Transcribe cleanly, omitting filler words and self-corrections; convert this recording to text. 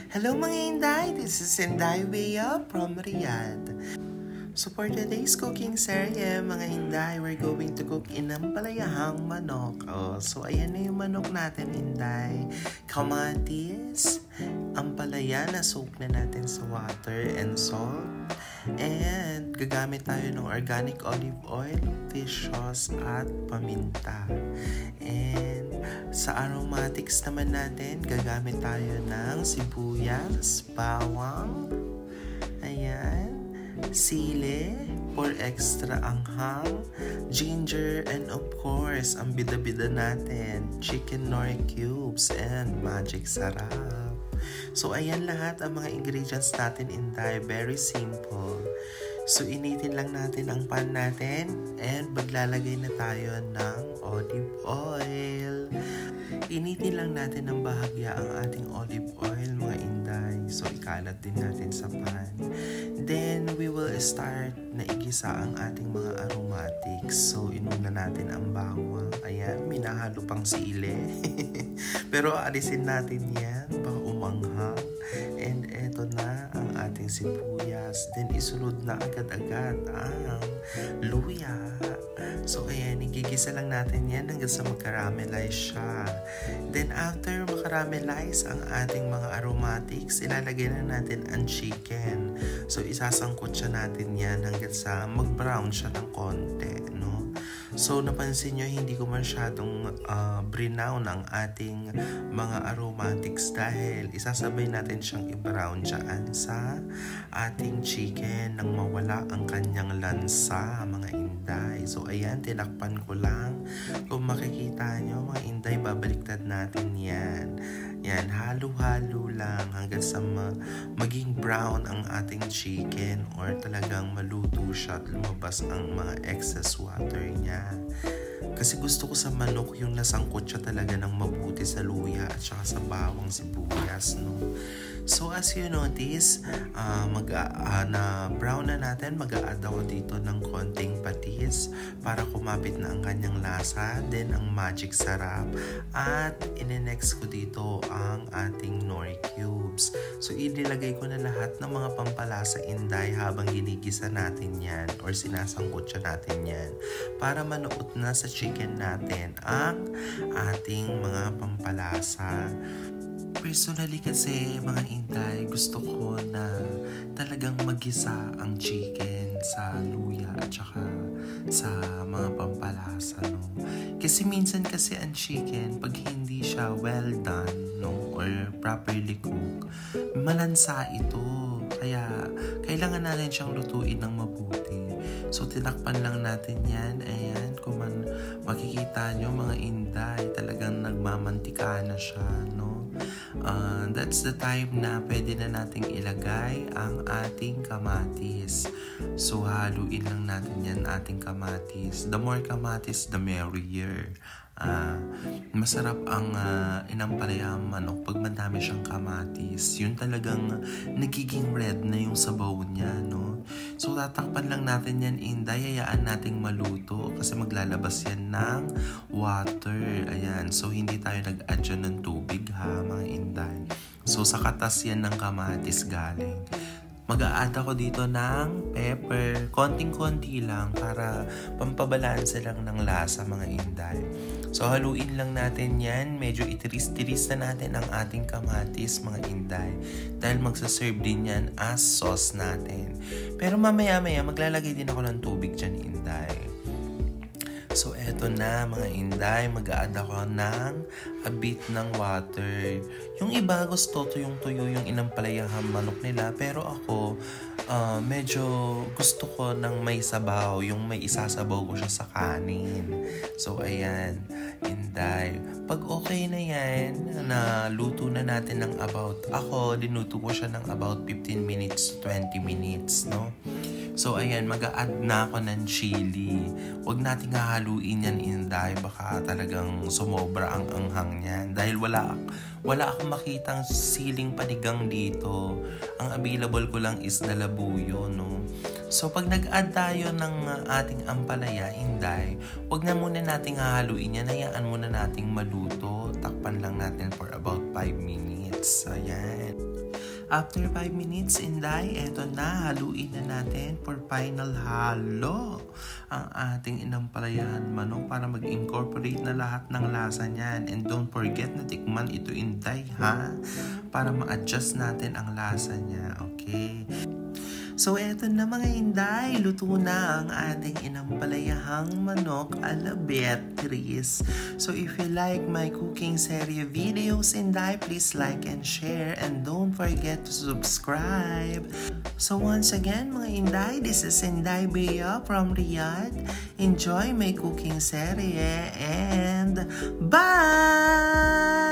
Hello mga Inday, this is Inday Bea from Riyadh. So for today's cooking serye, mga Inday, we're going to cook inampalayahang manok. So ayan na yung manok natin, Inday. Kamatis, ampalaya na soak na natin sa water and salt. And gagamit tayo ng organic olive oil, fish sauce, at paminta. And sa aromatics naman natin, gagamit tayo ng sibuyas, bawang, ayan, sili for extra anghang, ginger, and of course, ang bida-bida natin, chicken nori cubes, and magic sarap. So, ayan lahat ang mga ingredients natin, Inday. Very simple. So, initin lang natin ang pan natin and maglalagay na tayo ng olive oil. Initin lang natin ng bahagya ang ating olive oil, mga Inday. So, ikalat din natin sa pan. Then, we will start na igisa ang ating mga aromatics. So, inuna natin ang bawang. Ayan, minahalo pang sili. Pero, alisin natin yan. Baka umanghang. And eto na ang ating sibuyas. Then, isunod na agad-agad ang luya. So, ayan, igigisa lang natin yan hanggang sa mag-caramelize siya. Then, after makaramelize ang ating mga aromatics, ilalagay na natin ang chicken. So, isasangkot siya natin yan hanggang sa mag-brown siya ng konti, no? So, napansin nyo, hindi ko masyadong brinown ang ating mga aromatics dahil isasabay natin siyang i-brown dyan sa ating chicken nang mawala ang kanyang lansa, mga Inday. So, ayan, tinakpan ko lang. Kung makikita nyo, mga Inday, babaliktad natin yan. Yan, halo-halo lang hanggang sa maging brown ang ating chicken or talagang maluto siya at lumabas ang mga excess water niya. Kasi gusto ko sa manok yung nasangkot siya talaga ng mabuti sa luya at saka sa bawang sibuyas, no? So as you notice, na brown na natin, mag-a-add ako dito ng konting patis para kumapit na ang kanyang lasa, then ang magic sarap, at ine-next ko dito ang ating nori cubes. So inilagay ko na lahat ng mga pampalasa, Inday, habang ginigisa natin yan or sinasangkot siya natin yan para manuot na sa chicken natin ang ating mga pampalasa. Personally kasi, mga Inday, gusto ko na talagang magisa ang chicken sa luya at saka sa mga pampalasa, no? Kasi minsan kasi ang chicken, pag hindi siya well done, no, or properly cooked, malansa ito. Kaya, kailangan natin siyang lutuin ng mabuti. So, tinakpan lang natin yan. Ayan, kung makikita nyo, mga Inday, talagang nagmamantika na siya, no? That's the time na pwede na nating ilagay ang ating kamatis. So, haluin lang natin yan ating kamatis. The more kamatis, the merrier. Masarap ang inampalayang manok pag madami siyang kamatis. Yun talagang nagiging red na yung sabaw niya, no? So, tatakpan lang natin yan, Inday. Hayaan nating maluto kasi maglalabas yan ng water. Ayan. So, hindi tayo nag-add dyan ng tubig, ha, mga Inday. So, sa katas yan ng kamatis galing. Mag-a-add ako dito ng pepper. Konting-konti lang para pampabalanse lang ng lasa, mga Inday. So, haluin lang natin yan. Medyo itiris-tiris na natin ang ating kamatis, mga Inday. Dahil magsaserve din yan as sauce natin. Pero mamaya-maya, maglalagay din ako ng tubig dyan, Inday. So, eto na, mga Inday. Mag-a-add ako ng a bit ng water. Yung iba gusto tuyong-tuyo yung inampalayahang manok nila. Pero ako, medyo gusto ko ng may sabaw. Yung may isasabaw ko siya sa kanin. So, ayan, Inday. Pag okay na yan, na luto na natin ng about, ako, dinuto ko siya ng about 15 minutes to 20 minutes, no? So, ayan, mag-a-add na ako ng chili. Huwag nating hahaluin yan, Inday. Baka talagang sumobra ang anghang niyan. Dahil wala akong makitang siling panigang dito. Ang available ko lang is dalabuyo, no? So, pag nag-add tayo ng ating ampalaya, Inday, huwag na muna nating hahaluin yan. Hayaan muna nating maluto. Takpan lang natin for about 5 minutes. Ayan. After 5 minutes, Inday, eto na, haluin na natin for final halo ang ating inampalayahan manok para mag-incorporate na lahat ng lasa niyan. And don't forget na tikman ito, Inday, ha? Para ma-adjust natin ang lasa niya, okay? So eto na mga Inday, luto na ang ating inampalayahang manok a la Beatriz. So if you like my cooking series videos, Inday, please like and share and don't forget to subscribe. So once again mga Inday, this is Inday Bea from Riyadh. Enjoy my cooking series and bye!